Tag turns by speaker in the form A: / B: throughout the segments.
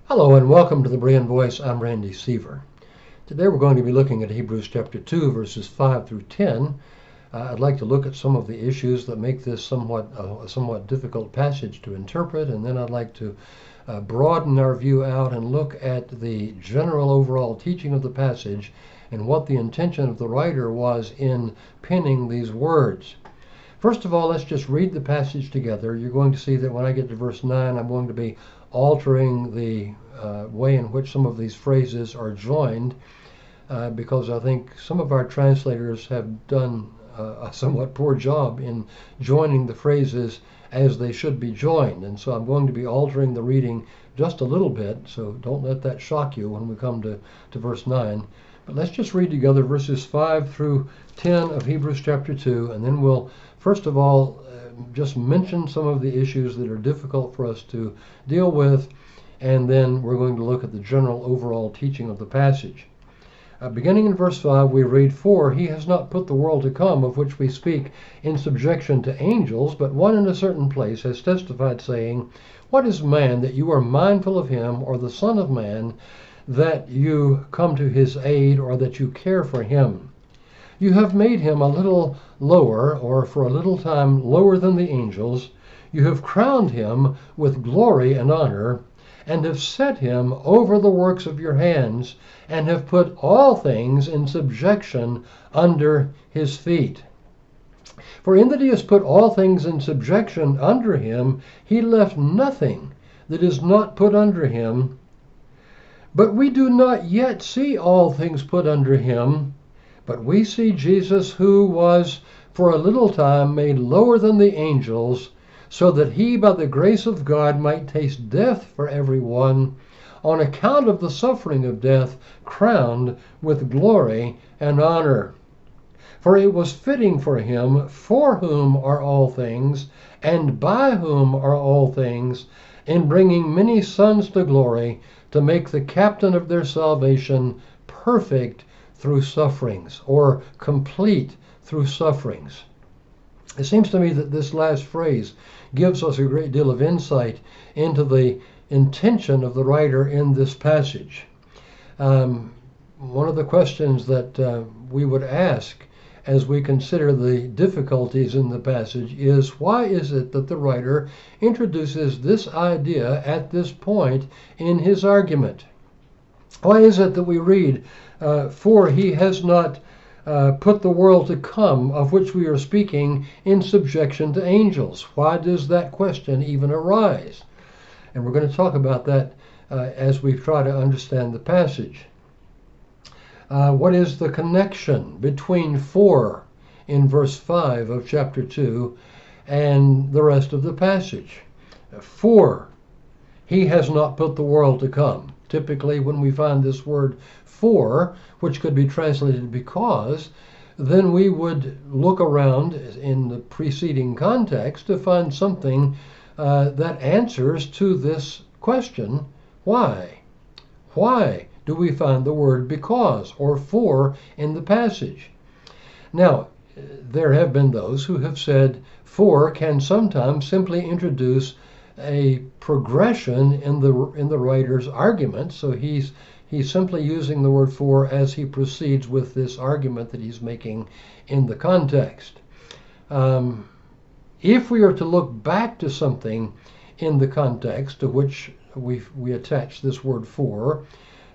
A: Hello and welcome to the Berean Voice. I'm Randy Seaver. Today we're going to be looking at Hebrews chapter 2 verses 5 through 10. I'd like to look at some of the issues that make this a somewhat difficult passage to interpret, and then I'd like to broaden our view out and look at the general overall teaching of the passage and what the intention of the writer was in penning these words. First of all, let's just read the passage together. You're going to see that when I get to verse 9, I'm going to be altering the way in which some of these phrases are joined, because I think some of our translators have done a somewhat poor job in joining the phrases as they should be joined. And so I'm going to be altering the reading just a little bit, so don't let that shock you when we come to verse 9. But let's just read together verses 5 through 10 of Hebrews chapter 2, and then we'll first of all just mention some of the issues that are difficult for us to deal with, and then we're going to look at the general overall teaching of the passage. Beginning in verse 5, we read, "For he has not put the world to come, of which we speak, in subjection to angels, but one in a certain place has testified, saying, What is man that you are mindful of him, or the Son of Man that you come to his aid, or that you care for him? You have made him a little lower, or for a little time lower than the angels. You have crowned him with glory and honor, and have set him over the works of your hands, and have put all things in subjection under his feet. For in that he has put all things in subjection under him, he left nothing that is not put under him. But we do not yet see all things put under him, but we see Jesus, who was for a little time made lower than the angels, so that he by the grace of God might taste death for everyone, on account of the suffering of death, crowned with glory and honor. For it was fitting for him, for whom are all things, and by whom are all things, in bringing many sons to glory, to make the captain of their salvation perfect through sufferings, or complete through sufferings." It seems to me that this last phrase gives us a great deal of insight into the intention of the writer in this passage. One of the questions that we would ask as we consider the difficulties in the passage is, why is it that the writer introduces this idea at this point in his argument? Why is it that we read, "For he has not put the world to come, of which we are speaking, in subjection to angels"? Why does that question even arise? And we're going to talk about that as we try to understand the passage. What is the connection between "for" in verse 5 of chapter 2 and the rest of the passage? For he has not put the world to come. Typically, when we find this word "for," which could be translated "because," then we would look around in the preceding context to find something that answers to this question, why? Why do we find the word "because" or "for" in the passage? Now, there have been those who have said "for" can sometimes simply introduce a progression in the writer's argument, so he's simply using the word "for" as he proceeds with this argument that he's making in the context. If we are to look back to something in the context to which we attach this word "for,"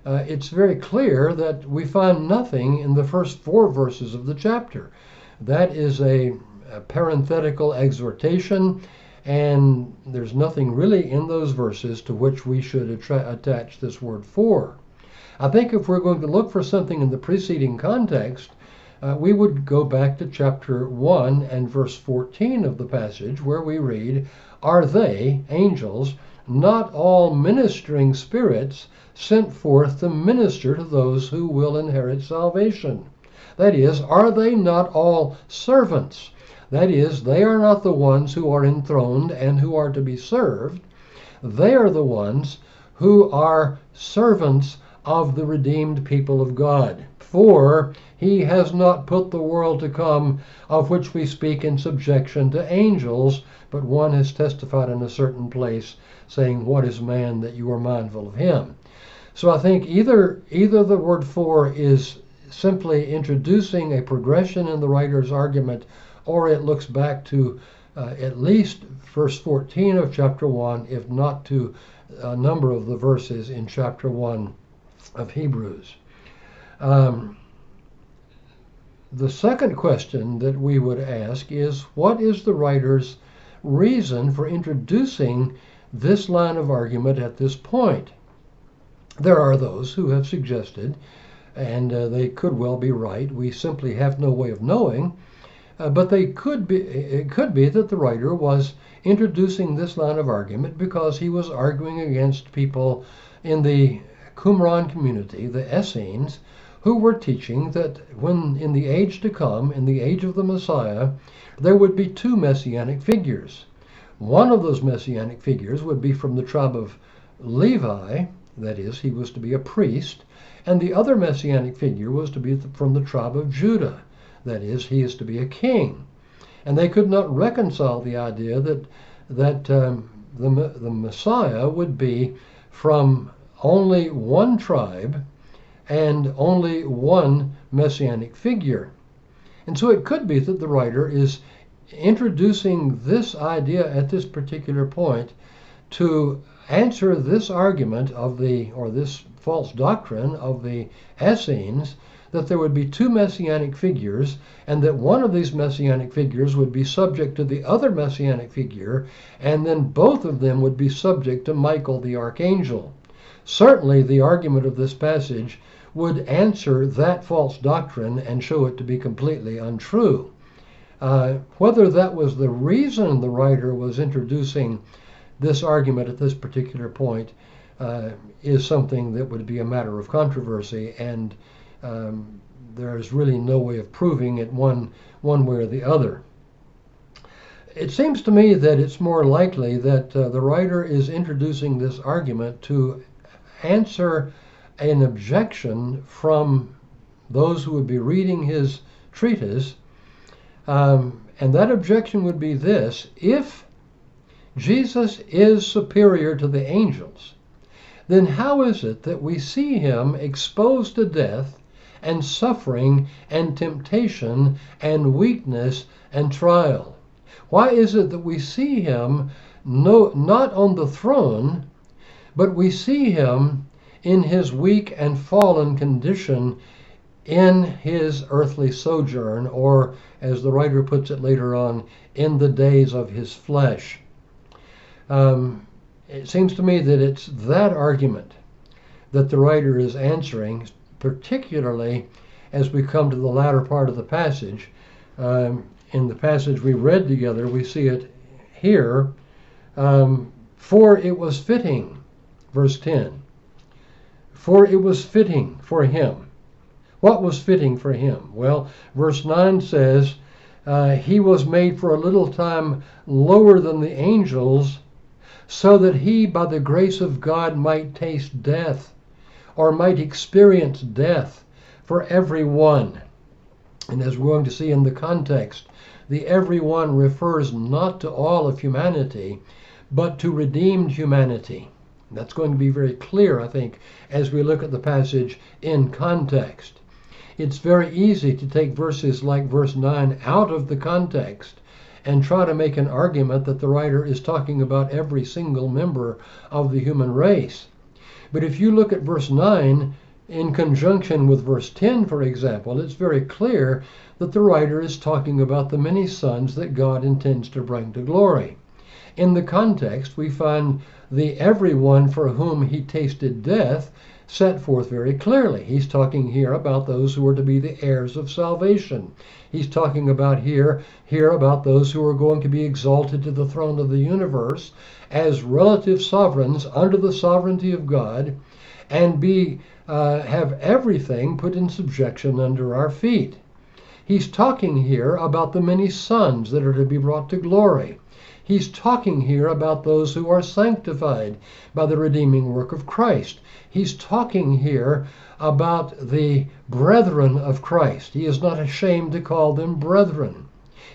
A: it's very clear that we find nothing in the first 4 verses of the chapter. That is a parenthetical exhortation, and there's nothing really in those verses to which we should attach this word "for." I think if we're going to look for something in the preceding context, we would go back to chapter 1 and verse 14 of the passage, where we read, "Are they," angels, "not all ministering spirits sent forth to minister to those who will inherit salvation?" That is, are they not all servants? That is, they are not the ones who are enthroned and who are to be served. They are the ones who are servants of the redeemed people of God. For he has not put the world to come, of which we speak, in subjection to angels, but one has testified in a certain place, saying, what is man that you are mindful of him? So I think either the word for is simply introducing a progression in the writer's argument, or it looks back to at least verse 14 of chapter 1, if not to a number of the verses in chapter 1 of Hebrews. The second question that we would ask is, what is the writer's reason for introducing this line of argument at this point? There are those who have suggested, and they could well be right, we simply have no way of knowing, but it could be that the writer was introducing this line of argument because he was arguing against people in the Qumran community, the Essenes, who were teaching that when in the age to come, in the age of the Messiah, there would be two messianic figures. One of those messianic figures would be from the tribe of Levi, that is, he was to be a priest, and the other messianic figure was to be from the tribe of Judah, that is, he is to be a king. And they could not reconcile the idea that the Messiah would be from only one tribe and only one messianic figure. And so it could be that the writer is introducing this idea at this particular point to answer this argument of this false doctrine of the Essenes, that there would be two messianic figures, and that one of these messianic figures would be subject to the other messianic figure, and then both of them would be subject to Michael the archangel. Certainly the argument of this passage would answer that false doctrine and show it to be completely untrue. Whether that was the reason the writer was introducing this argument at this particular point is something that would be a matter of controversy, and there's really no way of proving it one way or the other. It seems to me that it's more likely that the writer is introducing this argument to answer an objection from those who would be reading his treatise, and that objection would be this: if Jesus is superior to the angels, then how is it that we see him exposed to death and suffering and temptation and weakness and trial? Why is it that we see him not on the throne, but we see him in his weak and fallen condition in his earthly sojourn, or as the writer puts it later on, in the days of his flesh? It seems to me that it's that argument that the writer is answering, particularly as we come to the latter part of the passage. In the passage we read together, we see it here. For it was fitting, verse 10, for it was fitting for him. What was fitting for him? Well, verse 9 says, he was made for a little time lower than the angels, so that he, by the grace of God, might taste death, or might experience death for every one. And as we're going to see in the context, the everyone refers not to all of humanity, but to redeemed humanity. That's going to be very clear, I think, as we look at the passage in context. It's very easy to take verses like verse 9 out of the context and try to make an argument that the writer is talking about every single member of the human race. But if you look at verse 9 in conjunction with verse 10, for example, it's very clear that the writer is talking about the many sons that God intends to bring to glory. In the context, we find the everyone for whom he tasted death set forth very clearly. He's talking here about those who are to be the heirs of salvation. He's talking about here about those who are going to be exalted to the throne of the universe as relative sovereigns under the sovereignty of God, and have everything put in subjection under our feet. He's talking here about the many sons that are to be brought to glory. He's talking here about those who are sanctified by the redeeming work of Christ. He's talking here about the brethren of Christ. He is not ashamed to call them brethren.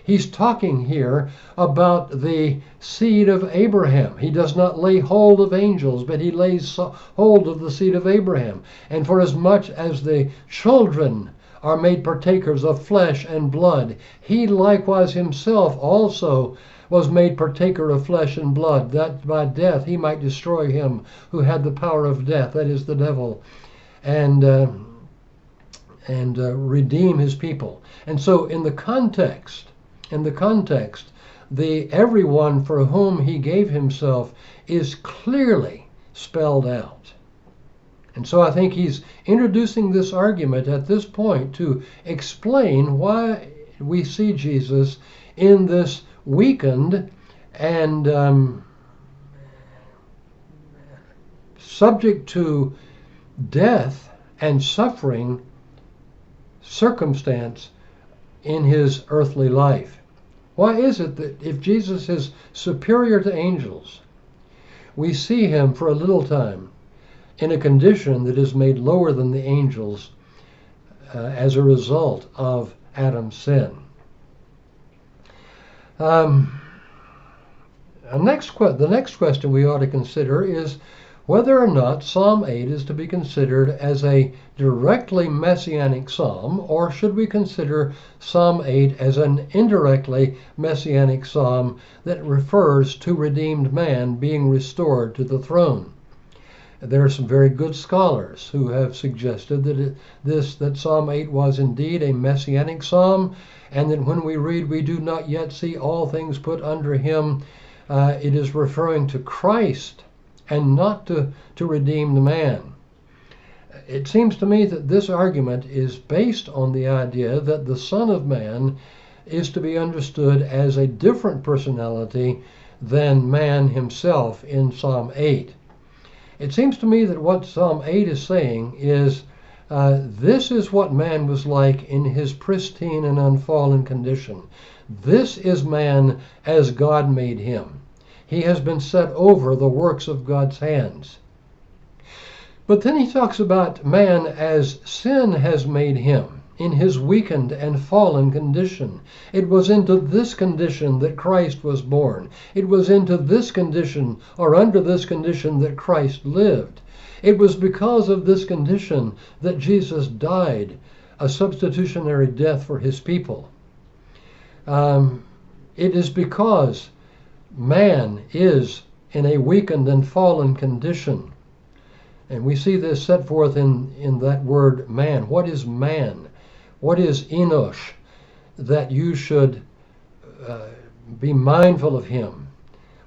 A: He's talking here about the seed of Abraham. He does not lay hold of angels, but he lays hold of the seed of Abraham. And for as much as the children are made partakers of flesh and blood, he likewise himself also was made partaker of flesh and blood, that by death he might destroy him who had the power of death, that is the devil, and redeem his people. And so in the context, the everyone for whom he gave himself is clearly spelled out. And so I think he's introducing this argument at this point to explain why we see Jesus in this weakened and subject to death and suffering circumstance in his earthly life. Why is it that if Jesus is superior to angels, we see him for a little time in a condition that is made lower than the angels as a result of Adam's sin? The next question we ought to consider is whether or not Psalm 8 is to be considered as a directly messianic psalm, or should we consider Psalm 8 as an indirectly messianic psalm that refers to redeemed man being restored to the throne? There are some very good scholars who have suggested that Psalm 8 was indeed a messianic psalm, and that when we read, "We do not yet see all things put under him," it is referring to Christ and not to redeemed man. It seems to me that this argument is based on the idea that the Son of Man is to be understood as a different personality than man himself in Psalm 8. It seems to me that what Psalm 8 is saying is this is what man was like in his pristine and unfallen condition. This is man as God made him. He has been set over the works of God's hands. But then he talks about man as sin has made him in his weakened and fallen condition. It was into this condition that Christ was born. It was into this condition, or under this condition, that Christ lived. It was because of this condition that Jesus died a substitutionary death for his people. It is because man is in a weakened and fallen condition. And we see this set forth in that word man. What is man? What is Enosh? That you should be mindful of him.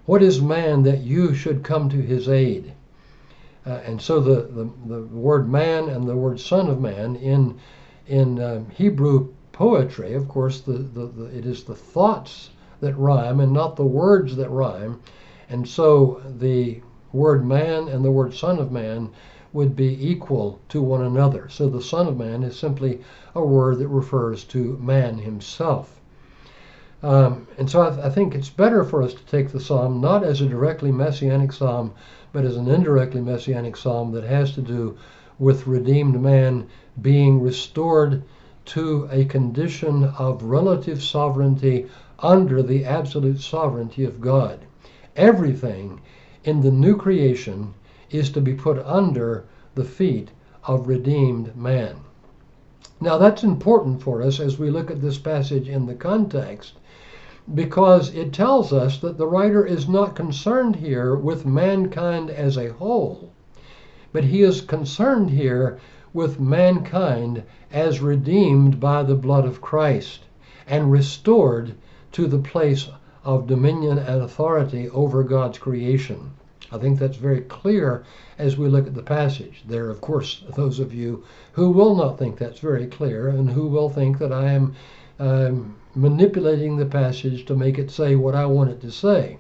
A: What is man that you should come to his aid? And so the word man and the word son of man in Hebrew poetry, of course, it is the thoughts that rhyme and not the words that rhyme. And so the word man and the word son of man would be equal to one another. So the Son of Man is simply a word that refers to man himself. And so I think it's better for us to take the psalm not as a directly messianic psalm, but as an indirectly messianic psalm that has to do with redeemed man being restored to a condition of relative sovereignty under the absolute sovereignty of God. Everything in the new creation is to be put under the feet of redeemed man. Now that's important for us as we look at this passage in the context, because it tells us that the writer is not concerned here with mankind as a whole, but he is concerned here with mankind as redeemed by the blood of Christ and restored to the place of dominion and authority over God's creation. I think that's very clear as we look at the passage. There are, of course, those of you who will not think that's very clear and who will think that I am manipulating the passage to make it say what I want it to say.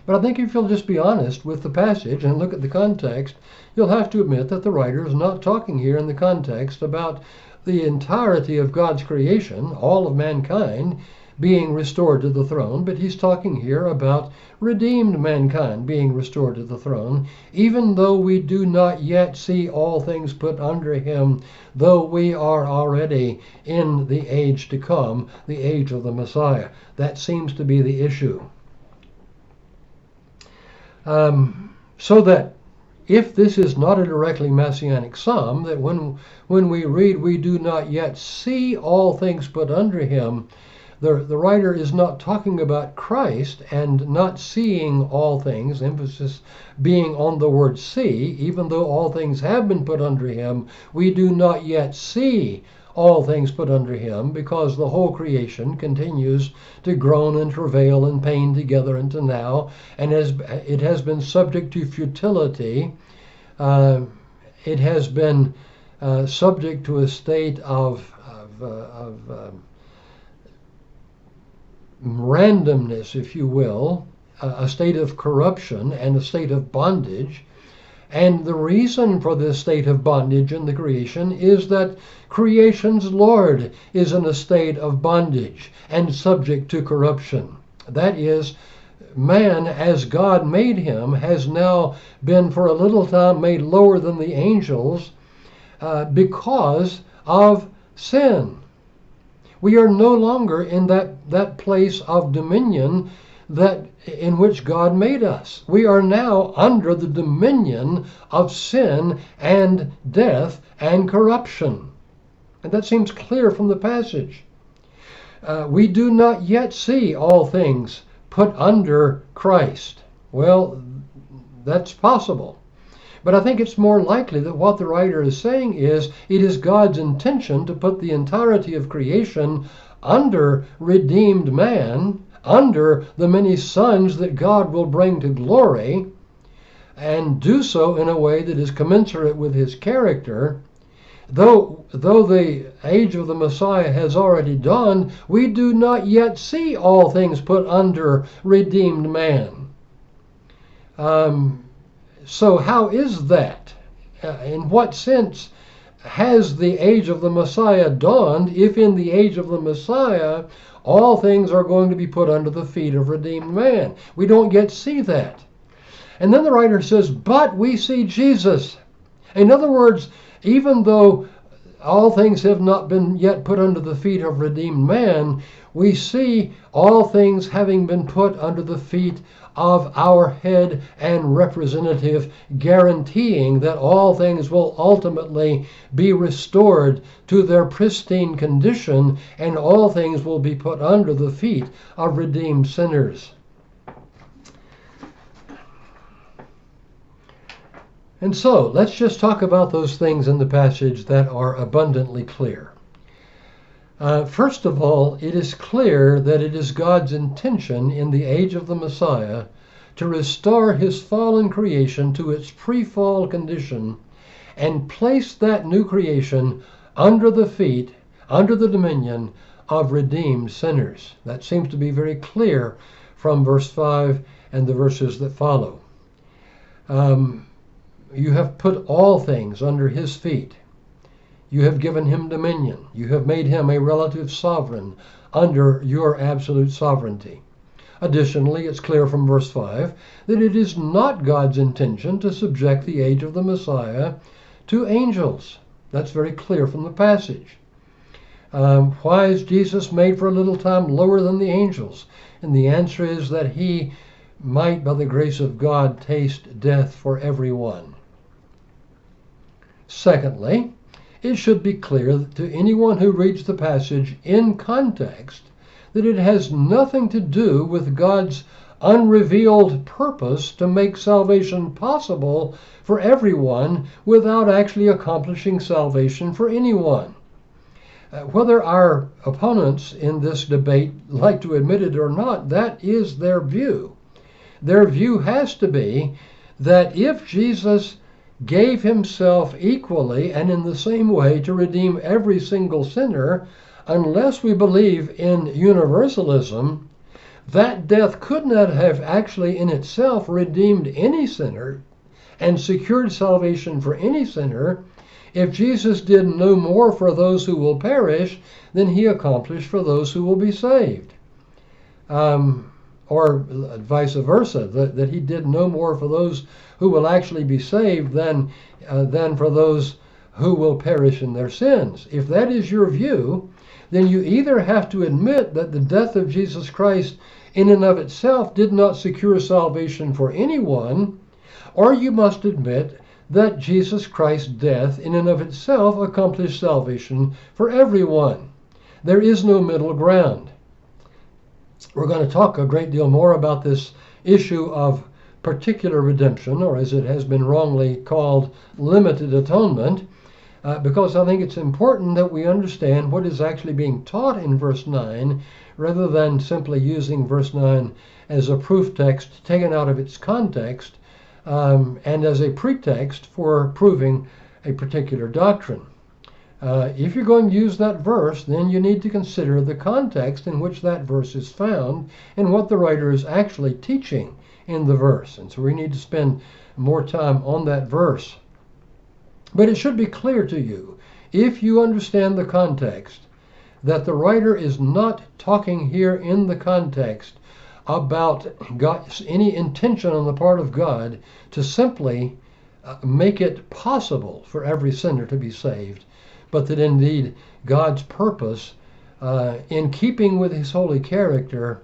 A: But I think if you'll just be honest with the passage and look at the context, you'll have to admit that the writer is not talking here in the context about the entirety of God's creation, all of mankind, being restored to the throne, but he's talking here about redeemed mankind being restored to the throne, even though we do not yet see all things put under him, though we are already in the age to come, the age of the Messiah. That seems to be the issue. So that if this is not a directly messianic psalm, that when we read, we do not yet see all things put under him, the writer is not talking about Christ and not seeing all things, emphasis being on the word see. Even though all things have been put under him, we do not yet see all things put under him, because the whole creation continues to groan and travail and pain together unto now, and it has been subject to futility. It has been subject to a state of randomness, if you will, a state of corruption and a state of bondage. And the reason for this state of bondage in the creation is that creation's Lord is in a state of bondage and subject to corruption. That is, man, as God made him, has now been for a little time made lower than the angels because of sin. We are no longer in that place of dominion in which God made us. We are now under the dominion of sin and death and corruption. And that seems clear from the passage. We do not yet see all things put under Christ. Well, that's possible. But I think it's more likely that what the writer is saying is it is God's intention to put the entirety of creation under redeemed man, under the many sons that God will bring to glory, and do so in a way that is commensurate with his character. Though the age of the Messiah has already dawned, we do not yet see all things put under redeemed man. So how is that? In what sense has the age of the Messiah dawned if in the age of the Messiah all things are going to be put under the feet of redeemed man? We don't yet see that. And then the writer says, but we see Jesus. In other words, even though all things have not been yet put under the feet of redeemed man, we see all things having been put under the feet of our head and representative, guaranteeing that all things will ultimately be restored to their pristine condition, and all things will be put under the feet of redeemed sinners. And so, let's just talk about those things in the passage that are abundantly clear. First of all, it is clear that it is God's intention in the age of the Messiah to restore his fallen creation to its pre-fall condition and place that new creation under the feet, under the dominion of redeemed sinners. That seems to be very clear from verse 5 and the verses that follow. You have put all things under his feet. You have given him dominion. You have made him a relative sovereign under your absolute sovereignty. Additionally, it's clear from verse 5 that it is not God's intention to subject the age of the Messiah to angels. That's very clear from the passage. Why is Jesus made for a little time lower than the angels? And the answer is that he might, by the grace of God, taste death for everyone. Secondly, it should be clear to anyone who reads the passage in context that it has nothing to do with God's unrevealed purpose to make salvation possible for everyone without actually accomplishing salvation for anyone. Whether our opponents in this debate like to admit it or not, that is their view. Their view has to be that if Jesus gave himself equally and in the same way to redeem every single sinner, unless we believe in universalism, that death could not have actually in itself redeemed any sinner and secured salvation for any sinner if Jesus did no more for those who will perish than he accomplished for those who will be saved. or vice versa, that he did no more for those who will actually be saved than for those who will perish in their sins. If that is your view, then you either have to admit that the death of Jesus Christ in and of itself did not secure salvation for anyone, or you must admit that Jesus Christ's death in and of itself accomplished salvation for everyone. There is no middle ground. We're going to talk a great deal more about this issue of particular redemption, or as it has been wrongly called, limited atonement, because I think it's important that we understand what is actually being taught in verse 9, rather than simply using verse 9 as a proof text taken out of its context and as a pretext for proving a particular doctrine. If you're going to use that verse, then you need to consider the context in which that verse is found and what the writer is actually teaching in the verse. And so we need to spend more time on that verse. But it should be clear to you, if you understand the context, that the writer is not talking here in the context about any intention on the part of God to simply make it possible for every sinner to be saved, but that indeed God's purpose, in keeping with his holy character,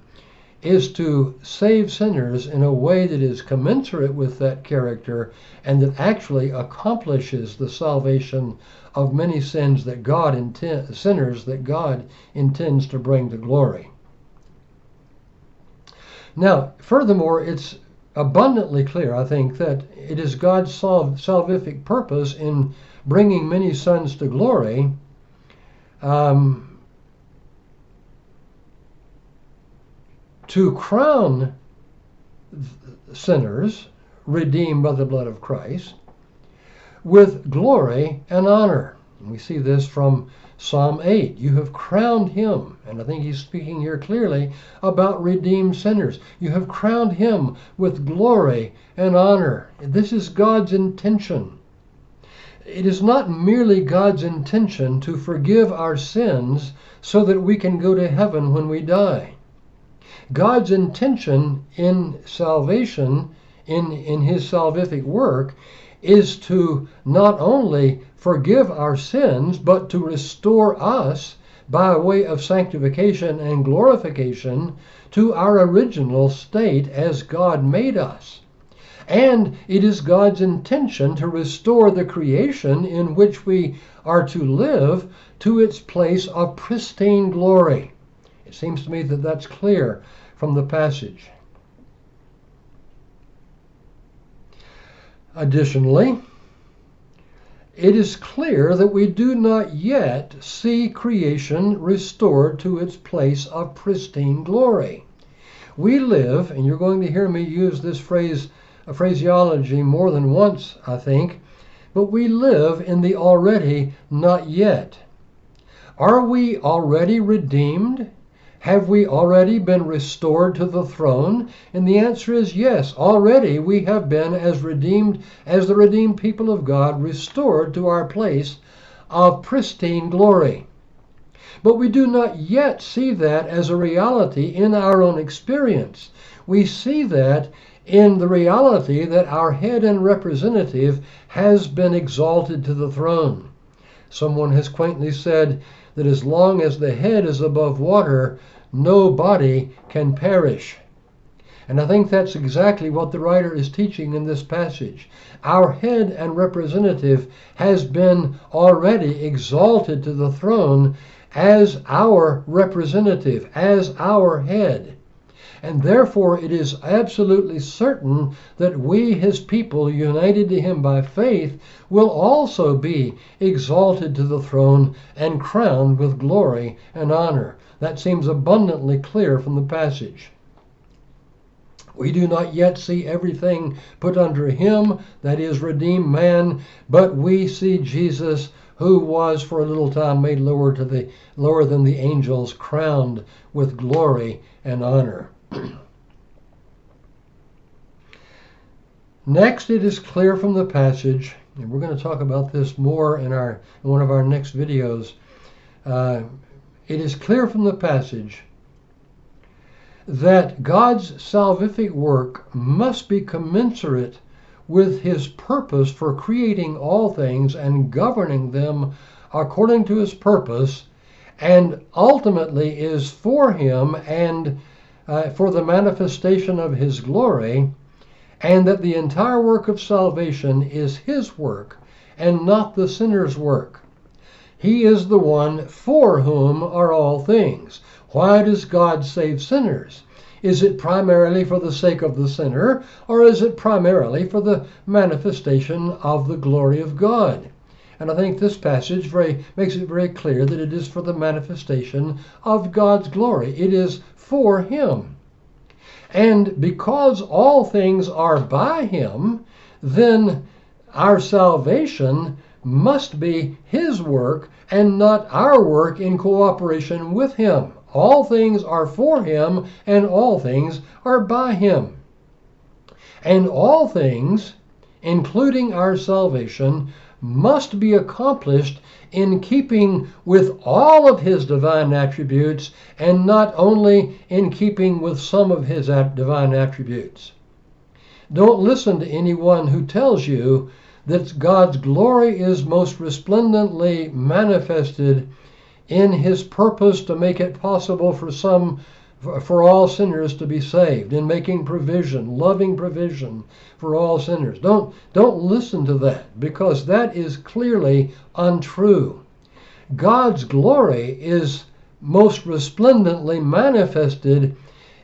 A: is to save sinners in a way that is commensurate with that character and that actually accomplishes the salvation of many sinners that God intends to bring to glory. Now, furthermore, it's abundantly clear, I think, that it is God's salvific purpose in bringing many sons to glory to crown sinners redeemed by the blood of Christ with glory and honor. And we see this from Psalm 8. You have crowned him, and I think he's speaking here clearly about redeemed sinners. You have crowned him with glory and honor. This is God's intention. It is not merely God's intention to forgive our sins so that we can go to heaven when we die. God's intention in salvation, in his salvific work, is to not only forgive our sins, but to restore us by way of sanctification and glorification to our original state as God made us. And it is God's intention to restore the creation in which we are to live to its place of pristine glory. It seems to me that that's clear from the passage. Additionally, it is clear that we do not yet see creation restored to its place of pristine glory. We live, and you're going to hear me use this phraseology more than once, I think, but we live in the already not yet. Are we already redeemed? Have we already been restored to the throne? And the answer is yes. Already we have been as the redeemed people of God, restored to our place of pristine glory. But we do not yet see that as a reality in our own experience. We see that in the reality that our head and representative has been exalted to the throne. Someone has quaintly said that as long as the head is above water, no body can perish. And I think that's exactly what the writer is teaching in this passage. Our head and representative has been already exalted to the throne as our representative, as our head. And therefore it is absolutely certain that we, his people, united to him by faith, will also be exalted to the throne and crowned with glory and honor. That seems abundantly clear from the passage. We do not yet see everything put under him, that is, redeemed man, but we see Jesus, who was for a little time made lower than the angels, crowned with glory and honor. Next, it is clear from the passage, and we're going to talk about this more in one of our next videos. It is clear from the passage that God's salvific work must be commensurate with his purpose for creating all things and governing them according to his purpose, and ultimately is for him and for the manifestation of his glory, and that the entire work of salvation is his work and not the sinner's work. He is the one for whom are all things. Why does God save sinners? Is it primarily for the sake of the sinner, or is it primarily for the manifestation of the glory of God? And I think this passage makes it very clear that it is for the manifestation of God's glory. It is for him. And because all things are by him, then our salvation must be his work and not our work in cooperation with him. All things are for him, and all things are by him. And all things, including our salvation, must be accomplished in keeping with all of his divine attributes and not only in keeping with some of his divine attributes. Don't listen to anyone who tells you that God's glory is most resplendently manifested in his purpose to make it possible for all sinners to be saved, in making provision, loving provision for all sinners. Don't listen to that, because that is clearly untrue. God's glory is most resplendently manifested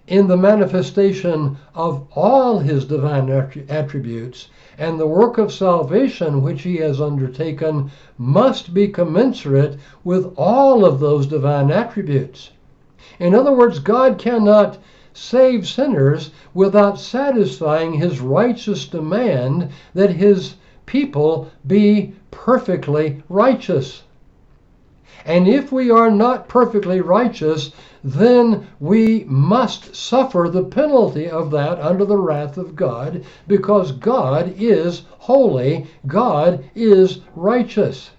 A: in the manifestation of all his divine attributes, and the work of salvation which he has undertaken must be commensurate with all of those divine attributes. In other words, God cannot save sinners without satisfying his righteous demand that his people be perfectly righteous. And if we are not perfectly righteous, then we must suffer the penalty of that under the wrath of God, because God is holy, God is righteous.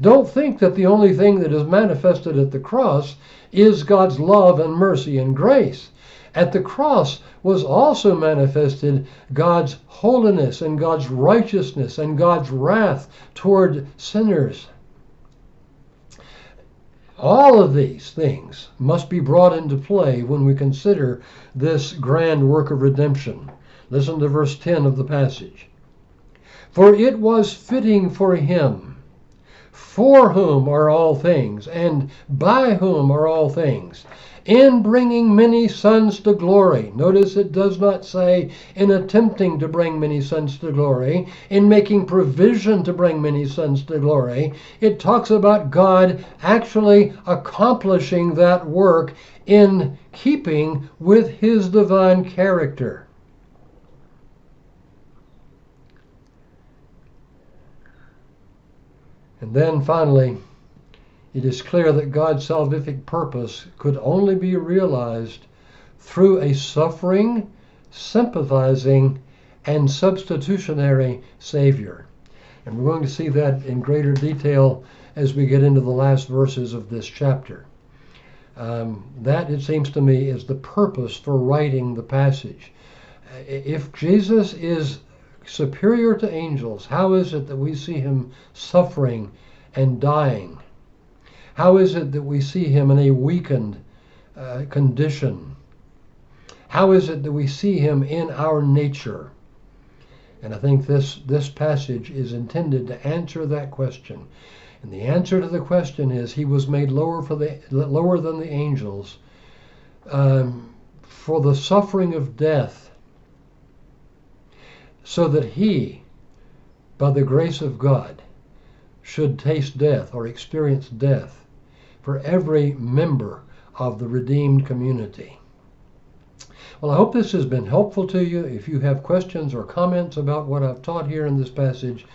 A: Don't think that the only thing that is manifested at the cross is God's love and mercy and grace. At the cross was also manifested God's holiness and God's righteousness and God's wrath toward sinners. All of these things must be brought into play when we consider this grand work of redemption. Listen to verse 10 of the passage. For it was fitting for him, for whom are all things, and by whom are all things, in bringing many sons to glory. Notice it does not say in attempting to bring many sons to glory, in making provision to bring many sons to glory. It talks about God actually accomplishing that work in keeping with his divine character. And then finally, it is clear that God's salvific purpose could only be realized through a suffering, sympathizing, and substitutionary Savior. And we're going to see that in greater detail as we get into the last verses of this chapter. That, it seems to me, is the purpose for writing the passage. If Jesus is superior to angels, how is it that we see him suffering and dying? How is it that we see him in a weakened condition? How is it that we see him in our nature? And I think this passage is intended to answer that question. And the answer to the question is he was made lower than the angels for the suffering of death, so that he, by the grace of God, should taste death or experience death for every member of the redeemed community. Well, I hope this has been helpful to you. If you have questions or comments about what I've taught here in this passage,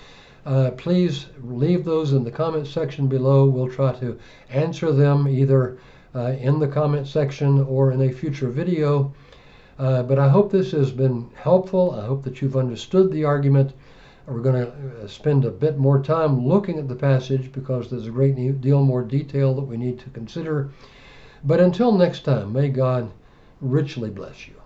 A: please leave those in the comment section below. We'll try to answer them either in the comment section or in a future video. But I hope this has been helpful. I hope that you've understood the argument. We're going to spend a bit more time looking at the passage because there's a great deal more detail that we need to consider. But until next time, may God richly bless you.